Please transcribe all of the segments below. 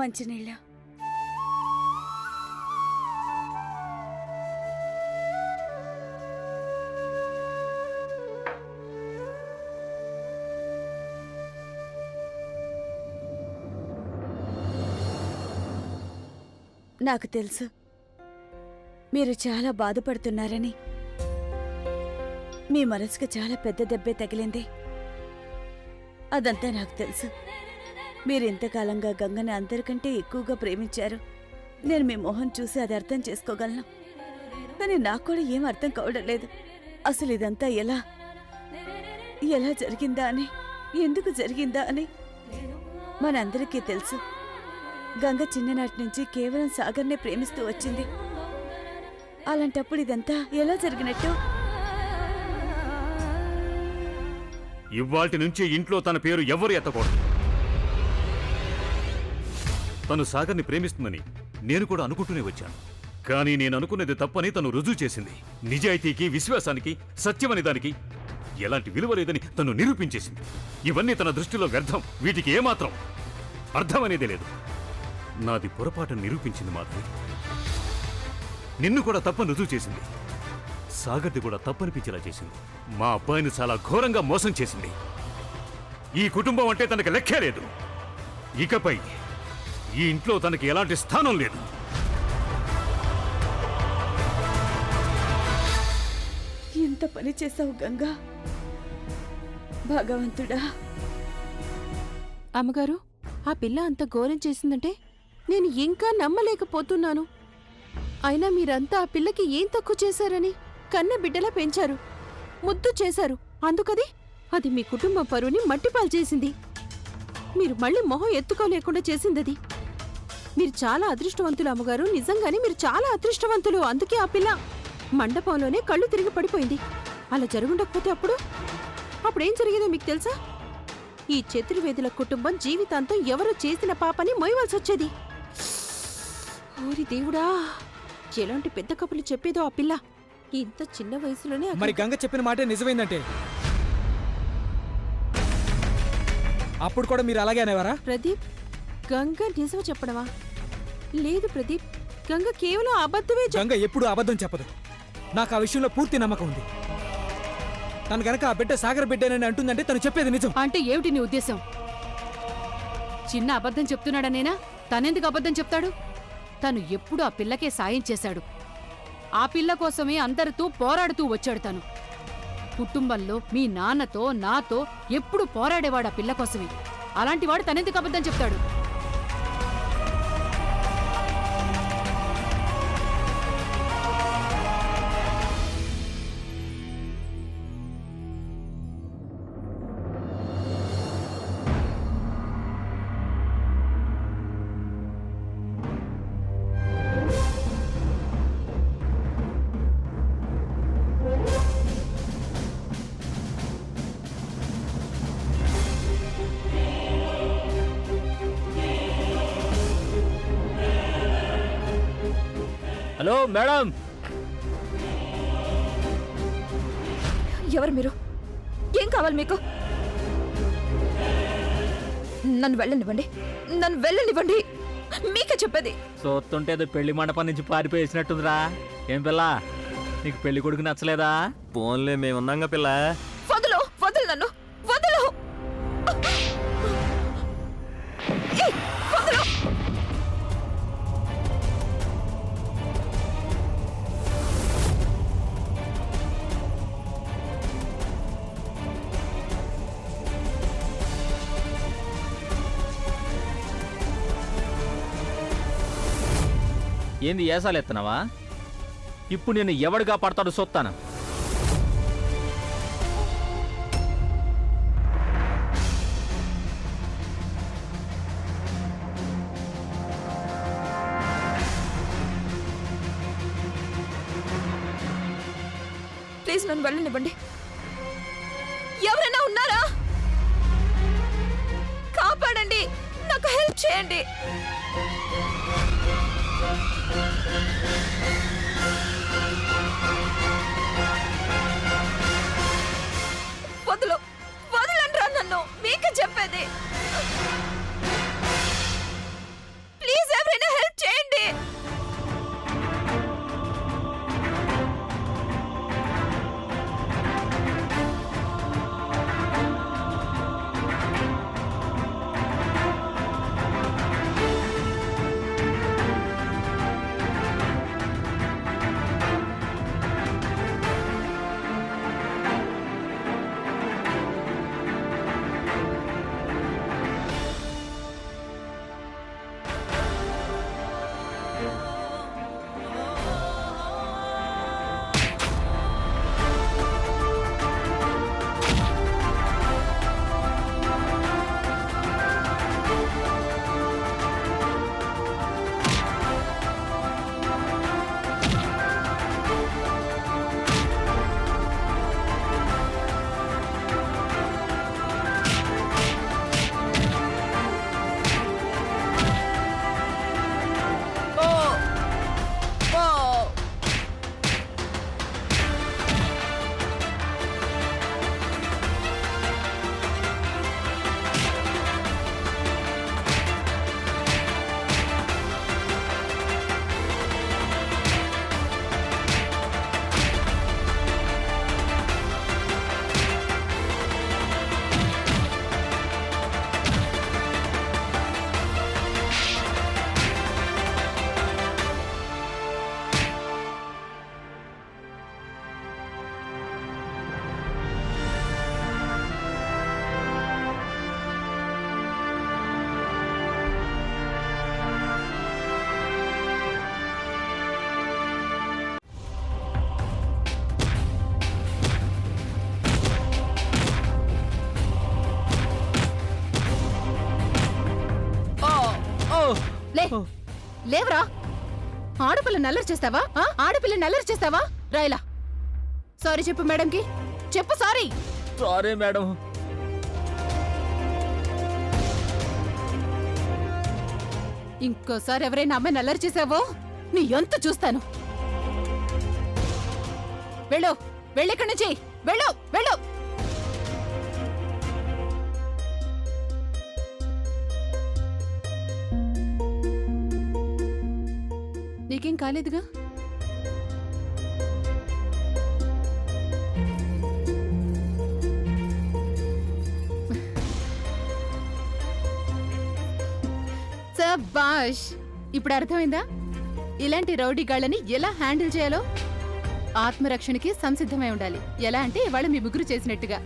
మంచినీళ్ళ. నాకు తెలుసు మీరు చాలా బాధపడుతున్నారని. మీ మనసుకు చాలా పెద్ద దెబ్బే తగిలింది. అదంతా నాకు తెలుసు. మీరు ఇంతకాలంగా గంగని అందరికంటే ఎక్కువగా ప్రేమించారు. నేను మీ మొహం చూసి అది అర్థం చేసుకోగలను. కానీ నాకు కూడా ఏం అర్థం కావడం లేదు. అసలు ఇదంతా ఎలా జరిగిందా అని, ఎందుకు జరిగిందా అని. మనందరికీ తెలుసు గంగ చిన్ననాటి నుంచి కేవలం సాగర్నే ప్రేమిస్తూ వచ్చింది. అలాంటప్పుడు ఇదంతా ఎలా జరిగినట్టు? ఇవ్వాల్టి నుంచి ఇంట్లో తన పేరు ఎవరు ఎత్తకూడదు. తను సాగర్ని ప్రేమిస్తుందని నేను కూడా అనుకుంటూనే వచ్చాను. కానీ నేను అనుకున్నది తప్పని తను రుజువు చేసింది. నిజాయితీకి, విశ్వాసానికి, సత్యమని దానికి ఎలాంటి విలువ లేదని తను నిరూపించేసింది. ఇవన్నీ తన దృష్టిలో వ్యర్థం. వీటికి ఏమాత్రం అర్థం అనేదే లేదు. నాది పొరపాటు నిరూపించింది మాధవి. నిన్ను కూడా తప్పని రుజువు చేసింది. సాగర్ది కూడా తప్పనిపించేలా చేసింది. మా అబ్బాయిని చాలా ఘోరంగా మోసం చేసింది. ఈ కుటుంబం అంటే తనకి లెక్కే లేదు. ఇకపై ఈ ఇంట్లో తనకి ఎలాంటి స్థానం లేదు. ఎంత పని చేశావు గంగా, భగవంతుడా. అమ్మగారు, ఆ పిల్ల అంత ఘోరం చేసిందంటే నేను ఇంకా నమ్మలేకపోతున్నాను. అయినా మీరంతా ఆ పిల్లకి ఏం తక్కువ చేశారని? కన్న బిడ్డలా పెంచారు, ముద్దు చేశారు. అందుకది అది మీ కుటుంబ పరువుని మట్టిపాలు చేసింది. మీరు మళ్ళీ మొహం ఎత్తుకోలేకుండా చేసిందది. మీరు చాలా అదృష్టవంతులు అమ్మగారు, నిజంగానే మీరు చాలా అదృష్టవంతులు. అందుకే ఆ పిల్ల మండపంలోనే కళ్ళు తిరిగి పడిపోయింది. అలా జరుగుండకపోతే అప్పుడేం జరిగేదో మీకు తెలుసా? ఈ చతుర్వేదుల కుటుంబం జీవితాంతం ఎవరో చేసిన పాపని మోయవలసి వచ్చేది. ఓరి దేవుడా, ఎలాంటి పెద్ద కబుర్లు చెప్పేదో ఆ పిల్ల ఇంత చిన్న వయసులోనే. మరి గంగ చెప్పిన మాట నిజమైందంటే అప్పుడు కూడా మీరు అలాగే అనేవారా? ప్రదీప్, గంగ నిజం చెప్పడమా? లేదు ప్రదీప్, గంగ కేవలం అబద్ధమే. గంగ ఎప్పుడూ అబద్ధం చెప్పదు. నాకు ఆ విషయంలో పూర్తి నమ్మకం ఉంది. తను గనక ఆ బిడ్డ సాగర్ బిడ్డనని అంటుందంటే తను చెప్పేది నిజం. అంటే ఏమిటి నీ ఉద్దేశం? చిన్న అబద్ధం చెప్తున్నాడనేనా? తనెందుకు అబద్ధం చెప్తాడు? తను ఎప్పుడు ఆ పిల్లకే సాయం చేశాడు. ఆ పిల్ల కోసమే అందరితో పోరాడుతూ వచ్చాడు. తను కుటుంబంలో మీ నాన్నతో, నాతో ఎప్పుడు పోరాడేవాడు ఆ పిల్ల కోసమే. అలాంటివాడు తనెందుకు అబద్ధం చెప్తాడు? Hello madam. ఎవరు మీరు? ఏం కావాలి మీకు? నన్ను వెళ్ళనివ్వండి, నన్ను వెళ్ళనివ్వండి. మీకే చెప్పేది. చూస్తుంటే ఏదో పెళ్లి మండపం నుంచి పారిపోయేసినట్టుందిరా. ఏం పిల్ల, నీకు పెళ్లి కొడుకు నచ్చలేదా? ఫోన్లే మేమున్నాగా పిల్ల. వదులు, వదులు, నన్ను వదులు. వదులు. ఏంది ఏసాలు ఎత్తనావా? ఇప్పుడు నేను ఎవడిగా పడతాడు చూస్తాను. ప్లీజ్ నన్ను వెళ్ళనివ్వండి. ఎవరైనా ఉన్నారా? కాపాడండి, నాకు హెల్ప్ చేయండి. వదులు, వదలండ్రా నన్ను. మీకే చెప్పేది. లేవరా ఆడపిల్ల నల్లరి చేస్తావా ఆడపిల్ల నల్లరి చేస్తావా రాయలా సారీ చెప్పు మేడంకి చెప్పు సారీ సారీ మేడం. ఇంకోసారి ఎవరైనా అమ్మాయి నల్లరి చేసావో నీ ఎంత చూస్తాను వెళ్ళు వెళ్ళిక్కడి నుంచి వెళ్ళు వెళ్ళు నీకేం కాలేదుగా సబాష్ ఇప్పుడు అర్థమైందా ఇలాంటి రౌడీ గాళ్ళని ఎలా హ్యాండిల్ చేయాలో ఆత్మరక్షణకి సంసిద్ధమై ఉండాలి ఎలా అంటే ఇవాళ మీ ముగ్గురు చేసినట్టుగా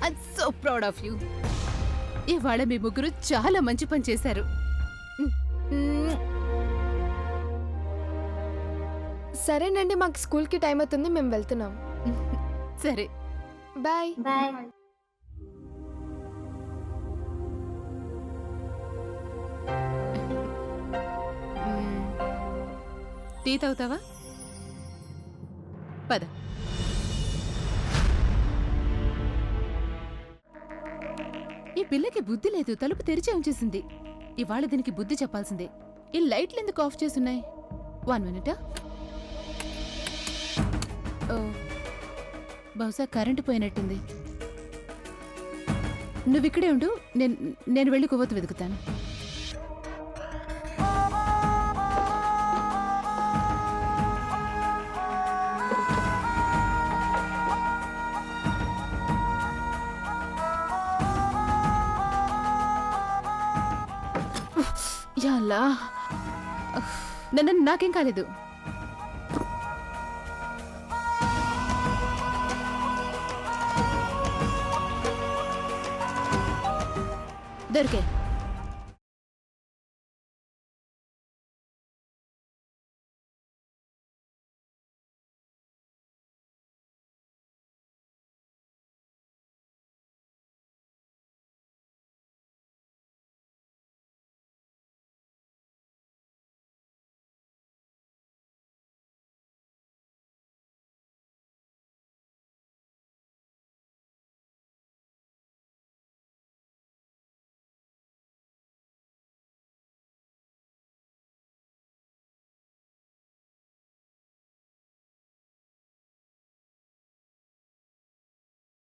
I so proud of you ఇవాళ మీ ముగ్గురు చాలా మంచి పని చేశారు సరేనండి మాకు స్కూల్కి టైం అవుతుంది మేము వెళ్తున్నాం సరే బాయ్ టీ తాగుతావా పద ఈ పిల్లకి బుద్ధి లేదు తలుపు తెరిచే ఉంచేసింది ఇవాళ దీనికి బుద్ధి చెప్పాల్సిందే ఈ లైట్లు ఎందుకు ఆఫ్ చేసున్నాయి 1 మినిట్ ఓ బహుశా కరెంటు పోయినట్టుంది నువ్విక్కడే ఉండు నేను వెళ్ళి కొవ్వొత్తు వెతుకుతాను యాలా నాకేం కాలేదు దొరికే